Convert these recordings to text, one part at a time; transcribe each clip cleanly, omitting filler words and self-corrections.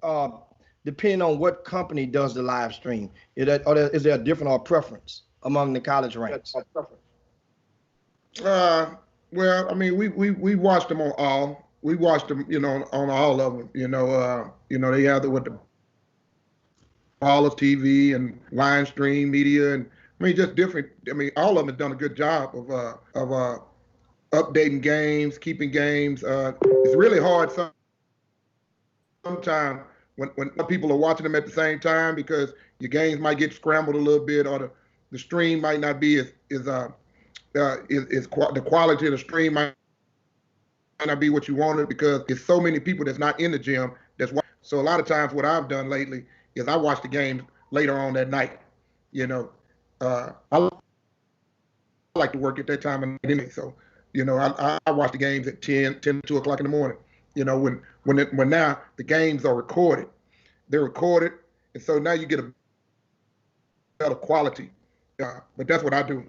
uh, depending on what company does the live stream? Is there a different or preference among the college ranks? Uh, well, I mean, we watched them on all. We watched them, on all of them. They have with the all of TV and line stream media, and I mean, just different. I mean, all of them have done a good job of updating games, keeping games. It's really hard sometimes when people are watching them at the same time because your games might get scrambled a little bit, or the stream might not be the quality of the stream might not be what you wanted because there's so many people that's not in the gym that's watching. So a lot of times what I've done lately is I watch the games later on that night. I like to work at that time of night anyway, so I watch the games at 10, 2 o'clock in the morning. When now the games are recorded, they're recorded, and so now you get a better quality. But that's what I do,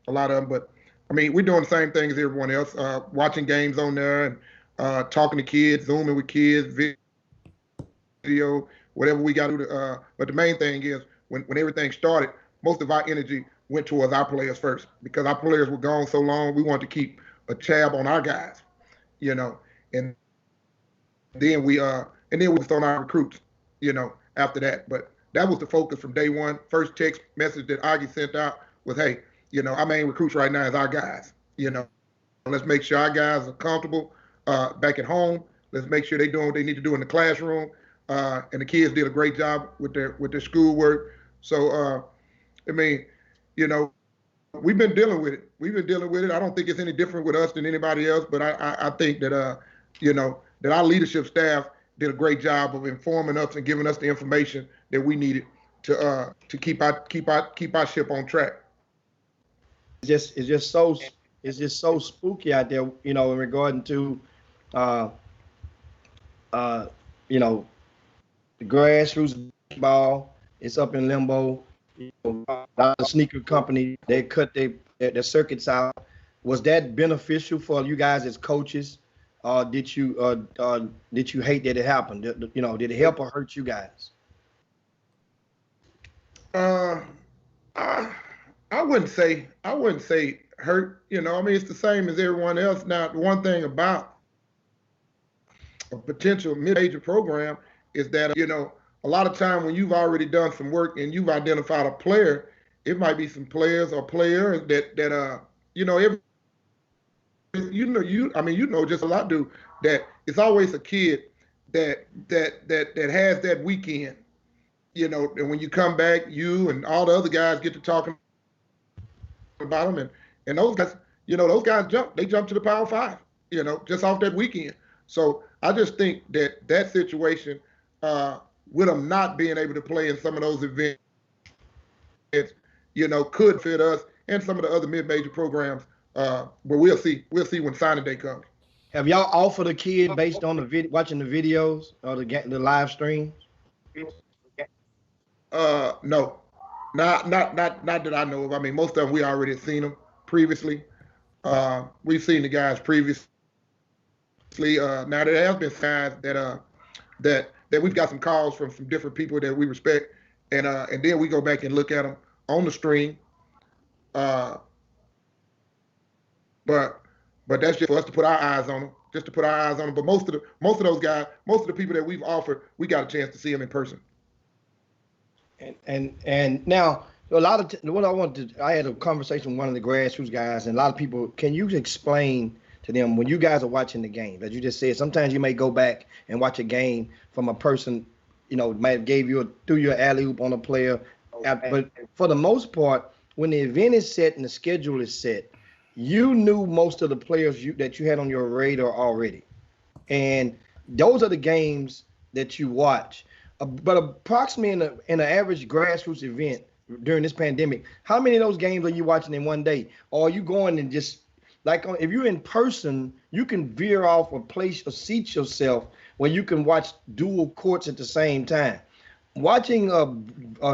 a lot of them. But I mean, we're doing the same thing as everyone else, watching games on there and talking to kids, zooming with kids, video, whatever we got to do. But the main thing is when everything started, most of our energy went towards our players first because our players were gone so long. We wanted to keep a tab on our guys, and then we focused on our recruits, after that. But that was the focus from day one. First text message that Augie sent out was, hey, our main recruits right now is our guys. Let's make sure our guys are comfortable back at home. Let's make sure they're doing what they need to do in the classroom. And the kids did a great job with their schoolwork. So, I mean, we've been dealing with it. We've been dealing with it. I don't think it's any different with us than anybody else, but I think that, that our leadership staff did a great job of informing us and giving us the information that we needed to keep our ship on track. It's just so spooky out there, in regarding to, uh, you know, the grassroots ball. It's up in limbo. A lot of sneaker company they cut their circuits out. Was that beneficial for you guys as coaches? Did you hate that it happened? Did it help or hurt you guys? Uh, I, I wouldn't say hurt. I mean, it's the same as everyone else. Now, the one thing about a potential mid-major program is that a lot of time when you've already done some work and you've identified a player, it might be some players or players that every I mean just as I do that it's always a kid that has that weekend. And when you come back, you and all the other guys get to talking about them, and those guys jump to the Power Five, just off that weekend. So I just think that situation, with them not being able to play in some of those events, could fit us and some of the other mid-major programs. But we'll see. We'll see when signing day comes. Have y'all offered a kid based on watching the videos or the live streams? No, not that I know of. I mean, most of them we already seen them previously. We've seen the guys previously. Now there has been guys that we've got some calls from some different people that we respect, and then we go back and look at them on the stream. Uh, but that's just for us to put our eyes on them, just to put our eyes on them. But most of those guys, most of the people that we've offered, we got a chance to see them in person. And now a lot of what I had a conversation with one of the grassroots guys, and a lot of people. Can you explain to them when you guys are watching the game, as you just said, sometimes you may go back and watch a game from a person, might have threw you an alley oop on a player, but for the most part, when the event is set and the schedule is set, you knew most of the players that you had on your radar already, and those are the games that you watch. But approximately in an average grassroots event during this pandemic, how many of those games are you watching in one day? Or are you going and just if you're in person, you can veer off a place or seat yourself where you can watch dual courts at the same time. Watching a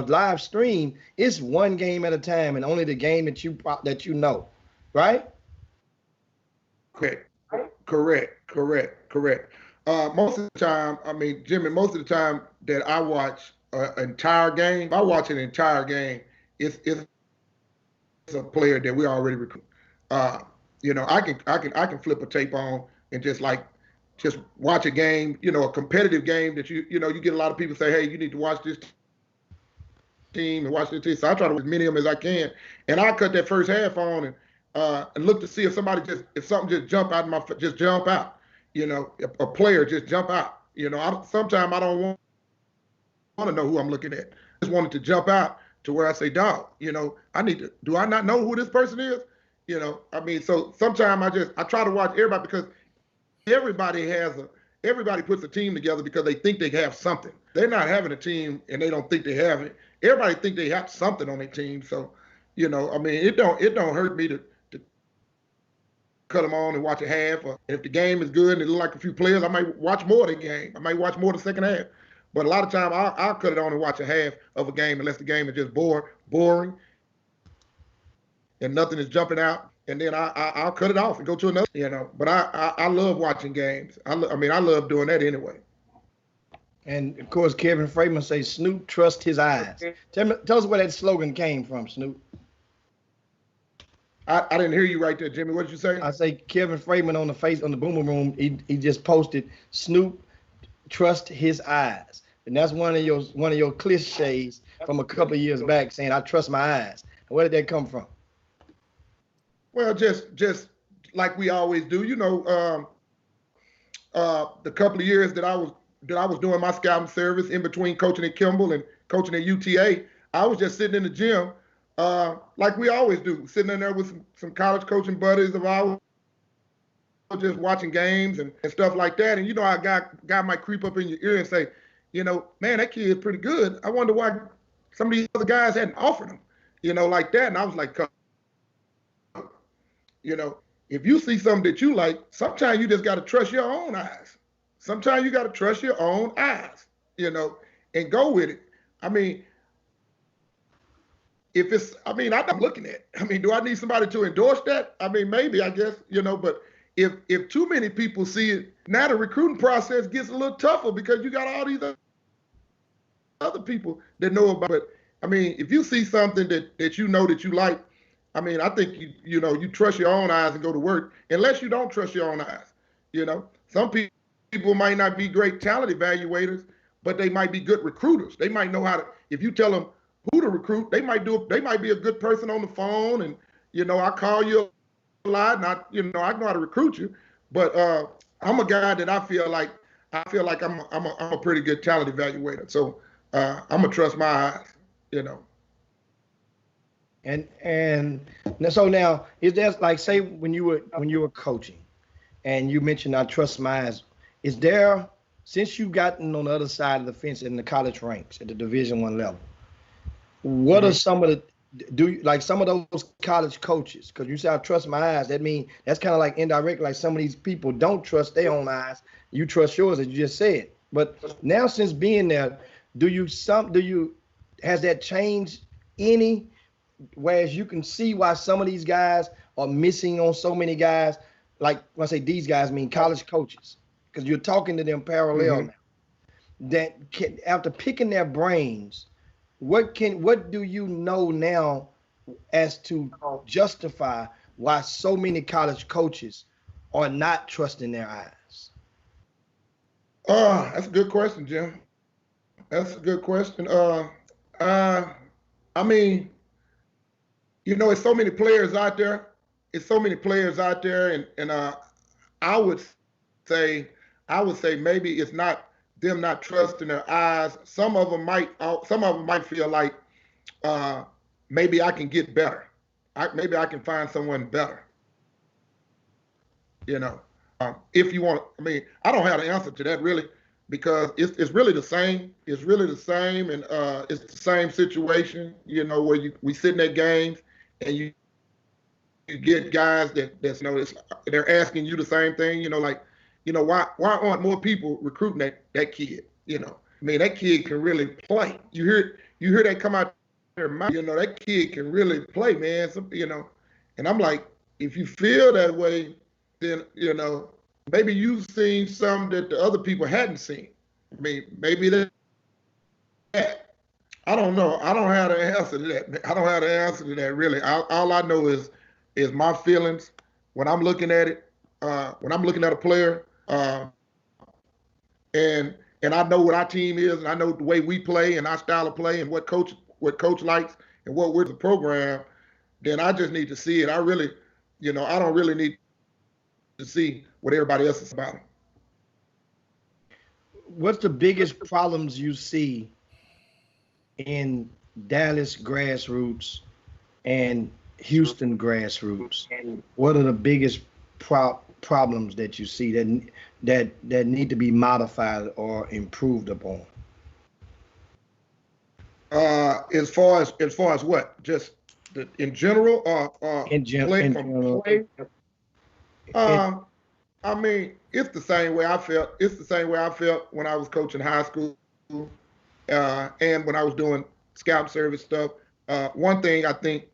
live stream is one game at a time and only the game that you know, right? Correct. Correct. Most of the time, I mean, Jimmy, most of the time that I watch an entire game, if I watch an entire game, it's a player that we already recruit. Uh, I can flip a tape on and just watch a game, a competitive game that you get a lot of people say, hey, you need to watch this team and watch this team. So I try to watch as many of them as I can, and I cut that first half on and look to see if something just jump out of just jump out. A player just jump out. Sometimes I don't want to know who I'm looking at. I just wanted to jump out to where I say, dog, do I not know who this person is? So sometimes I try to watch everybody because everybody puts a team together because they think they have something. They're not having a team and they don't think they have it. Everybody think they have something on their team. So, it don't hurt me to cut them on and watch a half. Or if the game is good and it look like a few players, I might watch more of the game. I might watch more of the second half. But a lot of time I'll cut it on and watch a half of a game unless the game is just boring and nothing is jumping out. And then I'll cut it off and go to another. But I love watching games. I love doing that anyway. And of course, Kevin Freeman says Snoop trust his eyes. Tell us where that slogan came from, Snoop. I didn't hear you right there, Jimmy. What did you say? I say Kevin Freeman on the Boomer Room. He just posted Snoop trust his eyes, and that's one of your cliches from a couple of years back, saying I trust my eyes. Where did that come from? Well, just like we always do, the couple of years that I was doing my scouting service in between coaching at Kimball and coaching at UTA, I was just sitting in the gym, like we always do, sitting in there with some college coaching buddies of ours, just watching games and stuff like that. And a guy might creep up in your ear and say, man, that kid is pretty good. I wonder why some of these other guys hadn't offered him, like that. And I was like, if you see something that you like, sometimes you just got to trust your own eyes. Sometimes you got to trust your own eyes, and go with it. I'm looking at it. Do I need somebody to endorse that? Maybe, I guess, but if too many people see it, now the recruiting process gets a little tougher because you got all these other people that know about it. If you see something that that you like, I think you trust your own eyes and go to work, unless you don't trust your own eyes. Some people might not be great talent evaluators, but they might be good recruiters. They might know how to, if you tell them who to recruit, they might be a good person on the phone, and I call you a lot, and I know how to recruit you. But I'm a guy that I feel like I'm a pretty good talent evaluator. So I'm gonna trust my eyes, And so now, is there, like, say when you were coaching, and you mentioned I trust my eyes, is there, since you've gotten on the other side of the fence in the college ranks at the Division I level, what are some of some of those college coaches? Because you say I trust my eyes, that means that's kind of like indirect, like some of these people don't trust their own eyes. You trust yours, as you just said. But now, since being there, has that changed any? Whereas you can see why some of these guys are missing on so many guys. Like when I say these guys, I mean college coaches, because you're talking to them parallel now. That after picking their brains, what do you know now as to justify why so many college coaches are not trusting their eyes? That's a good question, Jim. That's a good question. It's so many players out there. And I would say maybe it's not them not trusting their eyes. Some of them might feel like maybe I can get better. Maybe I can find someone better. If you want, I don't have the answer to that really, because it's really the same. It's really the same, and it's the same situation. Where we sit in their games, and you get guys they're asking you the same thing. Why aren't more people recruiting that kid? That kid can really play. You hear that come out their mouth. That kid can really play, man. And I'm like, if you feel that way, then maybe you've seen some that the other people hadn't seen. I mean, maybe that. I don't know. I don't have the answer to that. I don't have the answer to that really. All I know is my feelings when I'm looking at it. When I'm looking at a player, and I know what our team is, and I know the way we play and our style of play, and what coach likes, and what we're the program. Then I just need to see it. I really, I don't really need to see what everybody else is about. What's the biggest problems you see in Dallas grassroots and Houston grassroots? What are the biggest problems that you see that need to be modified or improved upon? As far as what? Just in general, or In play from general, play? I mean, it's the same way I felt. It's the same way I felt when I was coaching high school, and when I was doing scout service stuff. One thing I think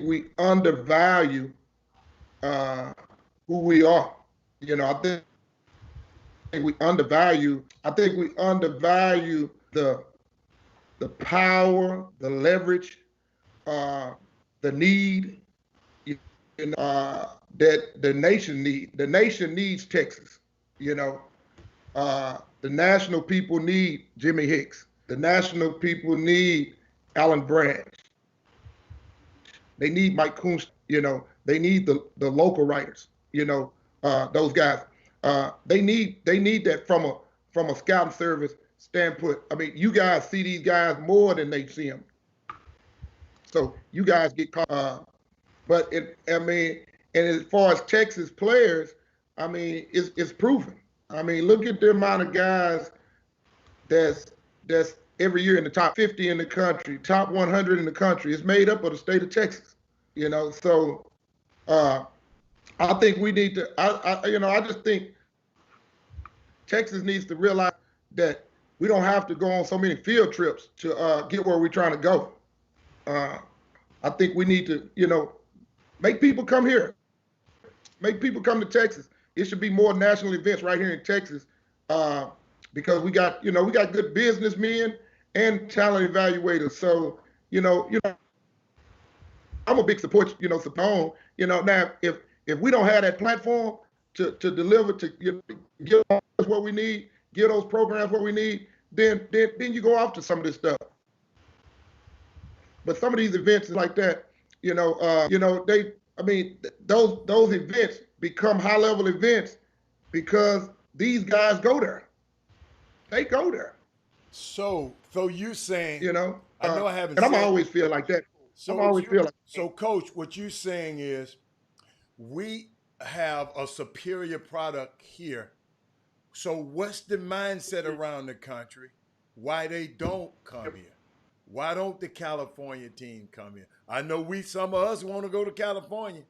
we undervalue uh, who we are. I think we undervalue the power, the leverage, uh, the need, you that the nation need. The nation needs Texas. You know, the national people need Jimmy Hicks. The national people need Alan Branch. They need Mike Kunst. They need the local writers. Those guys. They need that from a scouting service standpoint. I mean, you guys see these guys more than they see them. So you guys get caught. I mean, and as far as Texas players, I mean, it's proven. I mean, look at the amount of guys that's every year in the top 50 in the country, top 100 in the country. It's made up of the state of Texas. So uh, I think we need to. I just think Texas needs to realize that we don't have to go on so many field trips to get where we're trying to go. Uh, I think we need to, make people come here, make people come to Texas. It should be more national events right here in Texas, uh, because we got good businessmen and talent evaluators. So I'm a big support, Sapone. Now if we don't have that platform to deliver to give us what we need, give those programs what we need, then you go off to some of this stuff. But some of these events like that, I mean, those events become high level events because these guys go there. They go there. So you saying, You know, I know I haven't and I'm said, always feel like that. I'm so, always feel like so coach, what you saying is we have a superior product here. So what's the mindset around the country? Why they don't come here? Why don't the California team come here? I know some of us want to go to California.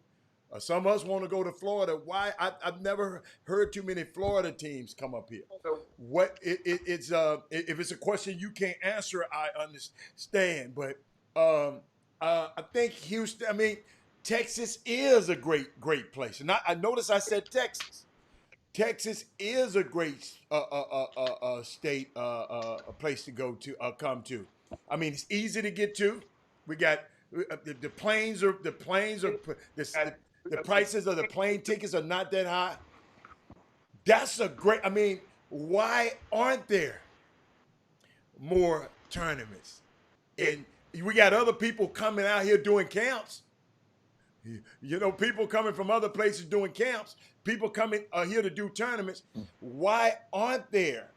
Some of us want to go to Florida. Why? I've never heard too many Florida teams come up here. What it's if it's a question you can't answer, I understand. But I think Houston. I mean, Texas is a great place, and I notice I said Texas. Texas is a great state, a place to go to, come to. I mean, it's easy to get to. We got the the prices of the plane tickets are not that high. That's a great. I mean, why aren't there more tournaments? And we got other people coming out here doing camps. People coming from other places doing camps. People coming here to do tournaments. Why aren't there?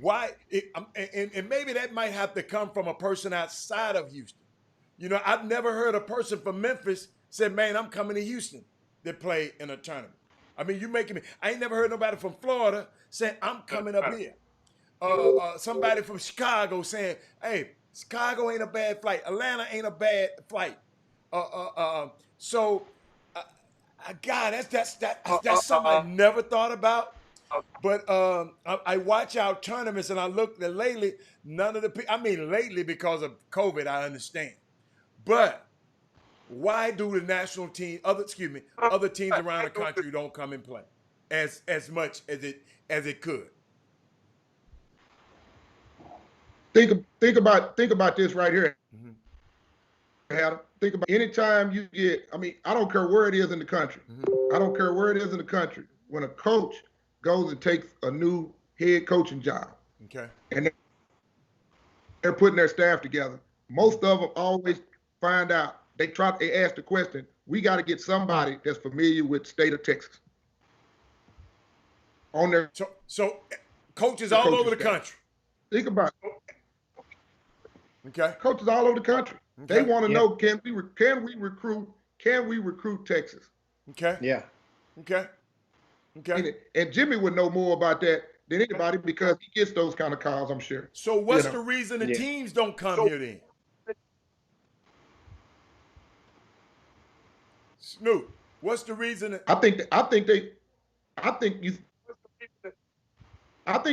Why? And maybe that might have to come from a person outside of Houston. I've never heard a person from Memphis say, "Man, I'm coming to Houston to play in a tournament." I mean, you making me. I ain't never heard nobody from Florida saying, "I'm coming up here." Somebody from Chicago saying, "Hey, Chicago ain't a bad flight. Atlanta ain't a bad flight." So, God, that's something I never thought about. But I watch our tournaments and I look that lately, none of the people, I mean, lately because of COVID, I understand. But why do the national team, other teams around the country don't come and play as much as it could? Think about this right here. Mm-hmm. Adam. Think about anytime you get. I mean, I don't care where it is in the country. Mm-hmm. I don't care where it is in the country. When a coach goes and takes a new head coaching job, okay, and they're putting their staff together, most of them always find out. They ask the question. We got to get somebody that's familiar with the state of Texas on their. So coaches all over the country. Think about it. Okay. Coaches all over the country. Okay. They want to know, can we recruit Texas? Okay. Yeah. Okay. Okay. And Jimmy would know more about that than anybody because he gets those kind of calls, I'm sure. So what's the reason the teams don't come here then? Snoop, what's the reason? I think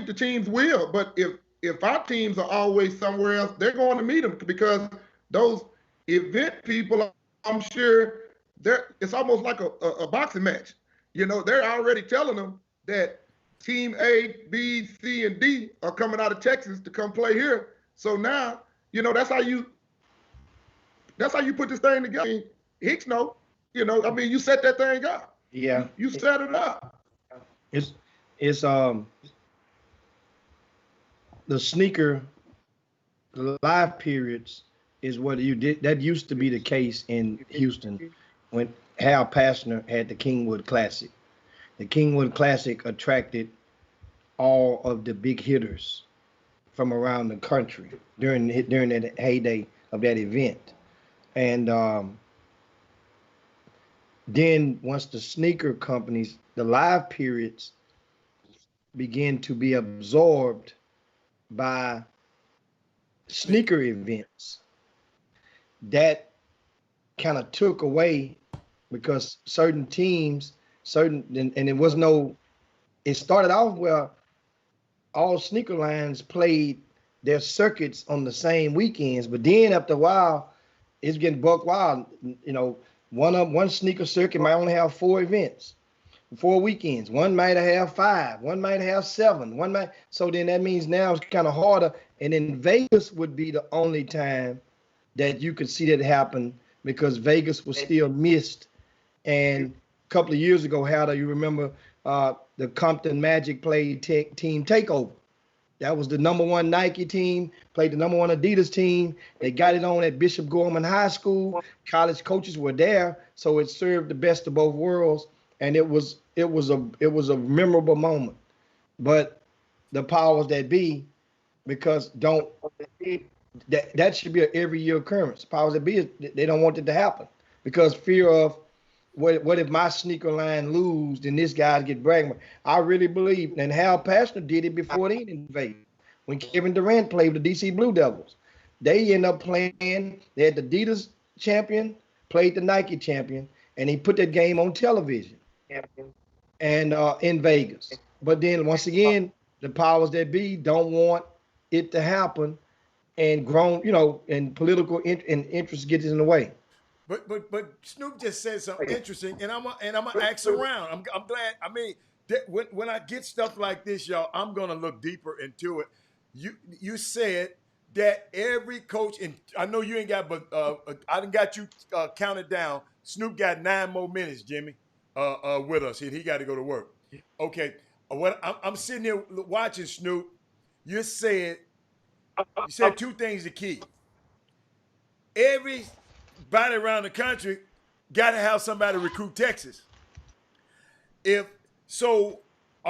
the teams will, but if our teams are always somewhere else, they're going to meet them because those event people, I'm sure, it's almost like a boxing match. You know, they're already telling them that team A, B, C, and D are coming out of Texas to come play here. So now, you know, that's how you put this thing together. Hicks know, you know, I mean, you set that thing up. Yeah. You set it up. It's the sneaker live periods is what you did. That used to be the case in Houston when Hal Pastner had the Kingwood Classic. The Kingwood Classic attracted all of the big hitters from around the country during that heyday of that event. And then once the sneaker companies, the live periods begin to be absorbed by sneaker events, that kind of took away because certain teams, and it started off where all sneaker lines played their circuits on the same weekends, but then after a while, it's getting buck wild. You know, one sneaker circuit might only have 4 events, 4 weekends. One might have 5, one might have 7, so then that means now it's kind of harder. And then Vegas would be the only time that you could see that happen because Vegas was still missed. And a couple of years ago, how do you remember the Compton Magic played Team Takeover? That was the #1 Nike team, played the #1 Adidas team. They got it on at Bishop Gorman High School. College coaches were there, so it served the best of both worlds, and it was a memorable moment. But the powers that be, because that should be an every year occurrence. Powers that be, they don't want it to happen because fear of what if my sneaker line lose, then this guy get bragging. I really believe, and Hal Pastner did it before they invaded. When Kevin Durant played with the DC Blue Devils, they end up playing. They had the Adidas champion, played the Nike champion, and he put that game on television, and in Vegas. But then once again, the powers that be don't want it to happen, and and political interest gets in the way. But Snoop just said something interesting, and I'm gonna ask around. I'm glad. I mean, when I get stuff like this, y'all, I'm gonna look deeper into it. You said that every coach, and I know you ain't got, but I done got you counted down. Snoop got 9 more minutes, Jimmy, with us, and he got to go to work. Okay, I'm sitting here watching Snoop. You said 2 things are key. Everybody around the country got to have somebody recruit Texas. Are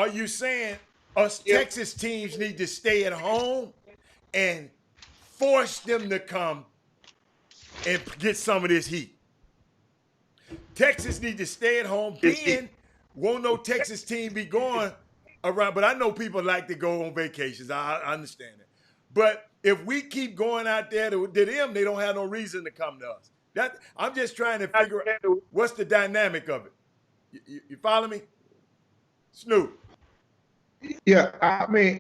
you saying us Texas teams need to stay at home and force them to come and get some of this heat? Texas need to stay at home. Then won't no Texas team be going around. But I know people like to go on vacations. I understand that. But if we keep going out there to them, they don't have no reason to come to us. I'm just trying to figure out what's the dynamic of it. You follow me, Snoop? Yeah, I mean,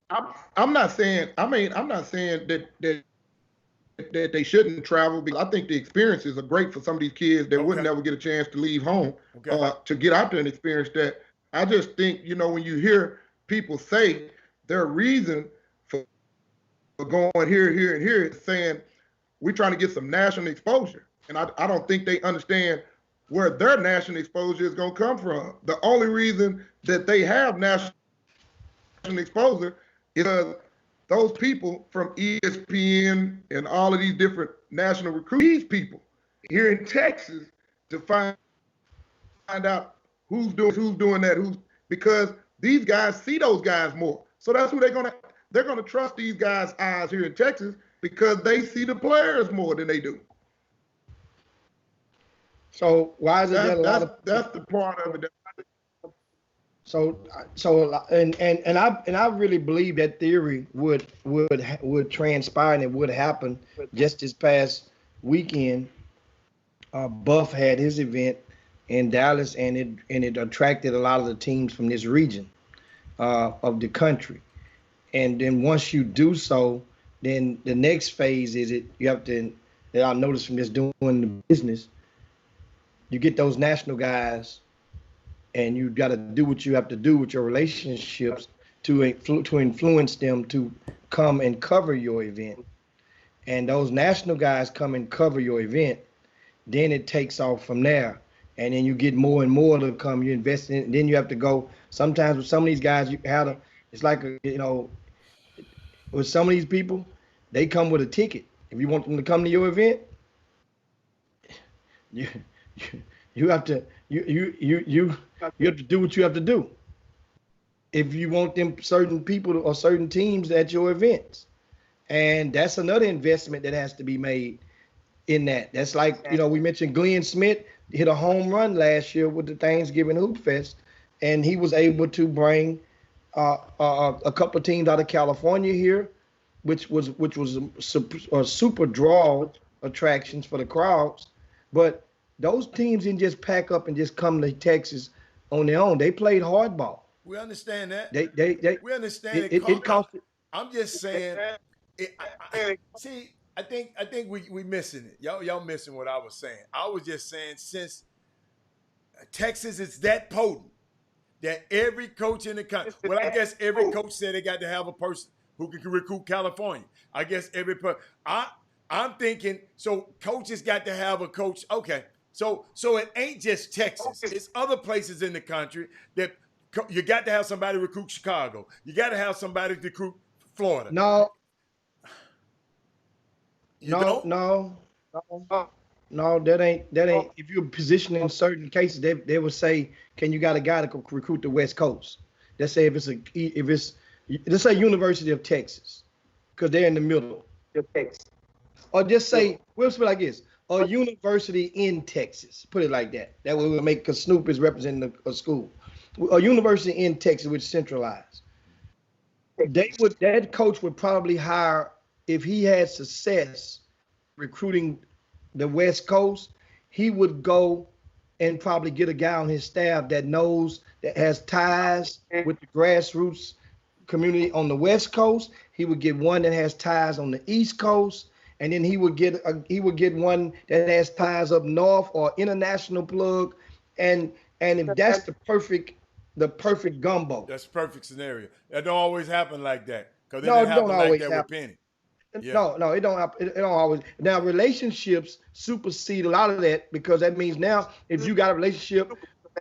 I'm not saying. I'm not saying that that they shouldn't travel, because I think the experiences are great for some of these kids that wouldn't Okay. ever get a chance to leave home Okay. to get out there and experience that. I just think, when you hear people say their reason for going here, here, and here is saying we're trying to get some national exposure. And I don't think they understand where their national exposure is going to come from. The only reason that they have national exposure is those people from ESPN and all of these different national recruits, these people here in Texas, to find out who's doing that, because these guys see those guys more. So that's who they're gonna trust, these guys' eyes here in Texas, because they see the players more than they do. So why is it that a lot of that's the part of it? So and I really believe that theory would transpire, and it would happen. Just this past weekend, Buff had his event in Dallas, and it attracted a lot of the teams from this region of the country. And then once you do so, then the next phase is you have to, that I noticed from just doing the business, you get those national guys, and you got to do what you have to do with your relationships to influence them to come and cover your event. And those national guys come and cover your event, then it takes off from there. And then you get more and more to come, you invest in it, and then you have to go. Sometimes with some of these guys, it's like, with some of these people, they come with a ticket. If you want them to come to your event, you have to do what you have to do. If you want them certain people or certain teams at your events, and that's another investment that has to be made in that. That's like, we mentioned Glenn Smith hit a home run last year with the Thanksgiving Hoop Fest, and he was able to bring a couple of teams out of California here, which was a super draw attractions for the crowds. But those teams didn't just pack up and just come to Texas on their own. They played hardball. We understand that. We understand it. It cost. I'm just saying. I think we missing it. Y'all missing what I was saying. I was just saying, since Texas is that potent that every coach in the country, well, I guess every coach said they got to have a person who can recruit California. I guess every person. I'm thinking, so coaches got to have a coach. Okay. So it ain't just Texas. It's other places in the country that you got to have somebody recruit Chicago. You got to have somebody recruit Florida. No, that ain't. If you're positioned in certain cases, they will say, "Can you got a guy to recruit the West Coast?" Let's say let's say University of Texas, because they're in the middle. Or just say, we'll spell like this: a university in Texas. Put it like that. That way we'll make, because Snoop is representing a school. A university in Texas, which is centralized. That coach would probably hire, if he had success recruiting the West Coast, he would go and probably get a guy on his staff that has ties with the grassroots community on the West Coast. He would get one that has ties on the East Coast, and then he would get one that has ties up north, or international plug. And if that's the perfect gumbo. That's a perfect scenario. That don't always happen like that. Because it No, didn't it happen don't like always that happen. with Penny. Yeah. No, it don't happen. It don't always. Now, relationships supersede a lot of that, because that means now, if you got a relationship,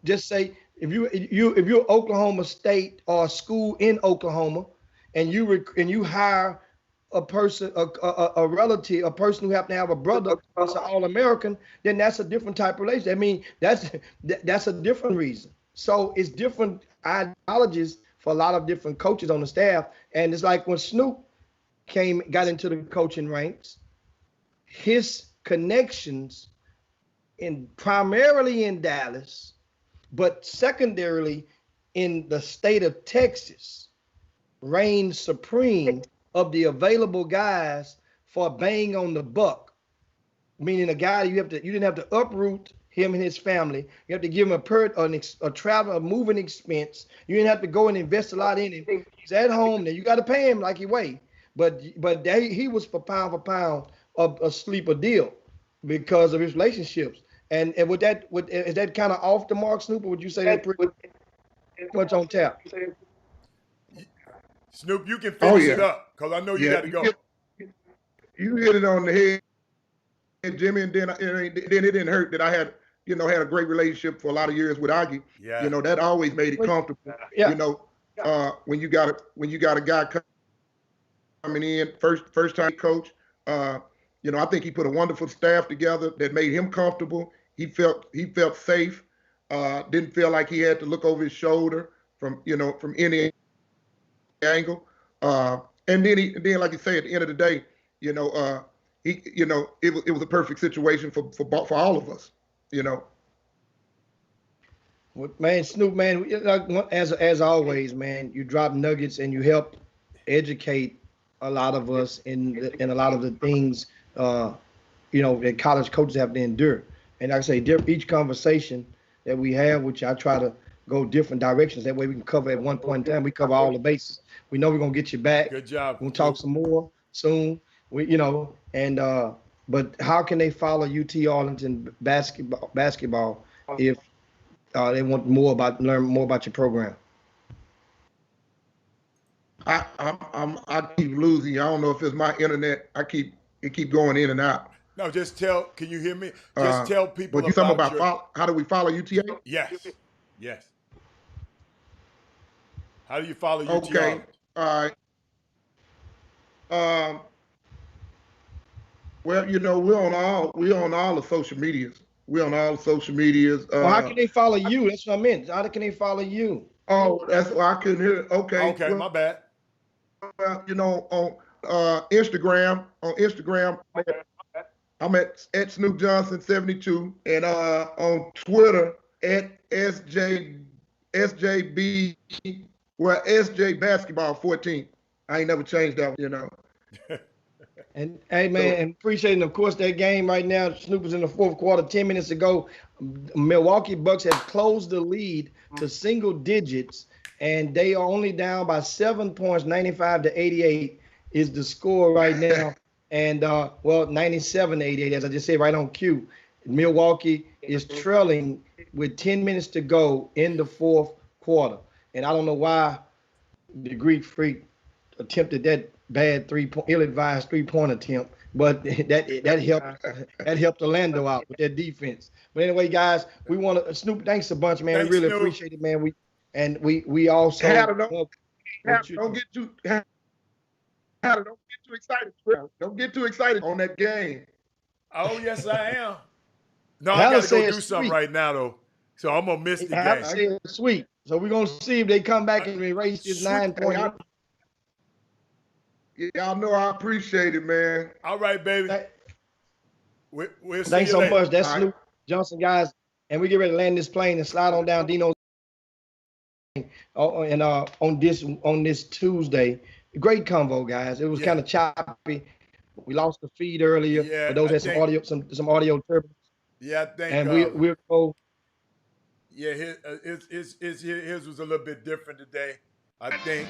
just say if you're Oklahoma State or a school in Oklahoma, and you hire a person, a relative, a person who happen to have a brother that's an All-American, then that's a different type of relationship. I mean, that's a different reason. So it's different ideologies for a lot of different coaches on the staff. And it's like when Snoop got into the coaching ranks, his connections primarily in Dallas, but secondarily in the state of Texas, reigned supreme of the available guys for bang on the buck. Meaning a guy you didn't have to uproot him and his family. You have to give him a moving expense. You didn't have to go and invest a lot in him. He's at home, then you got to pay him like he weighed. But he was for pound a sleeper deal because of his relationships. And is that kind of off the mark, Snoop, or would you say that pretty much on tap? Snoop, you can finish it up because I know you got to go. You hit it on the head, Jimmy, and then it didn't hurt that I had a great relationship for a lot of years with Aggie. Yeah. You know, that always made it comfortable. Yeah. You know, when you got a guy coming in first time coach, you know, I think he put a wonderful staff together that made him comfortable. He felt safe. Didn't feel like he had to look over his shoulder from any angle. And then like you say, at the end of the day, you know, it was a perfect situation for all of us, you know. Well, man, Snoop, man, as always, man, you drop nuggets and you help educate a lot of us in a lot of the things, you know, that college coaches have to endure. And like I say, each conversation that we have, which I try to go different directions. That way we can cover at one point in time. We cover all the bases. We know we're gonna get you back. Good job. We'll talk some more soon. But how can they follow UT Arlington basketball if they want learn more about your program? I keep losing. I don't know if it's my internet. It keep going in and out. No, just tell. Can you hear me? Just tell people. But you talking about how do we follow UTA? Yes. How do you follow UTA? Okay. All right. Well, you know, we're on all the social medias. Well, how can they follow you? That's what I meant. How can they follow you? Oh, that's why I couldn't hear it. Okay. Okay, well, my bad. Well, you know, on Instagram, I'm at Snoop Johnson 72, and on Twitter at SJB, well, SJ Basketball 14. I ain't never changed that, you know. And hey, man, and appreciating, of course, that game right now. Snoop was in the fourth quarter. 10 minutes ago, Milwaukee Bucks have closed the lead to single digits, and they are only down by 7 points. 95-88 is the score right now. And, 97-88, as I just said, right on cue. Milwaukee is trailing with 10 minutes to go in the fourth quarter. And I don't know why the Greek Freak attempted that bad ill-advised three-point attempt, but that helped Orlando out with their defense. But anyway, guys, we want to Snoop. Thanks a bunch, man. Thanks, we really Snoop. appreciate it, man. We also don't get too excited. Don't get too excited on that game. Oh yes, I am. No, I gotta go do something right now though, so I'm gonna miss the game. Say it's sweet. So we're gonna see if they come back and erase this 9-point. Y'all know I appreciate it, man. All right, baby. We'll see Thanks you so later. much. That's Snoop Johnson, guys. And we get ready to land this plane and slide on down Dino's. And on this Tuesday, great convo, guys. It was kind of choppy. We lost the feed earlier. Yeah, but those had some audio turbulence. Yeah, I think. And we'll go. Yeah, his was a little bit different today, I think.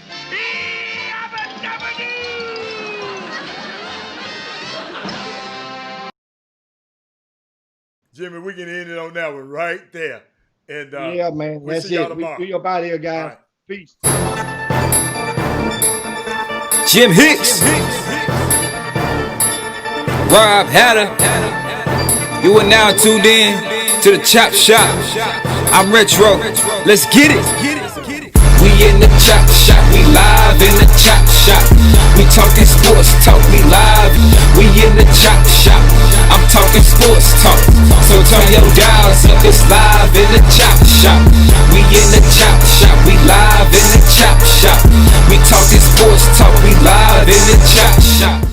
Jimmy, we can end it on that one right there. And yeah, man, we'll that's see y'all it. tomorrow. We up out here, guys. Right. Peace. Jim Hicks, Rob Hatter, you are now tuned in to the Chop Shop. I'm Retro, let's get it. We in the Chop Shop, we live in the Chop Shop. We talking sports talk, we live. We in the Chop Shop, I'm talking sports talk. So turn your dials up, it's live in the Chop Shop. We in the Chop Shop, we live in the Chop Shop. We talking sports talk, we live in the Chop Shop.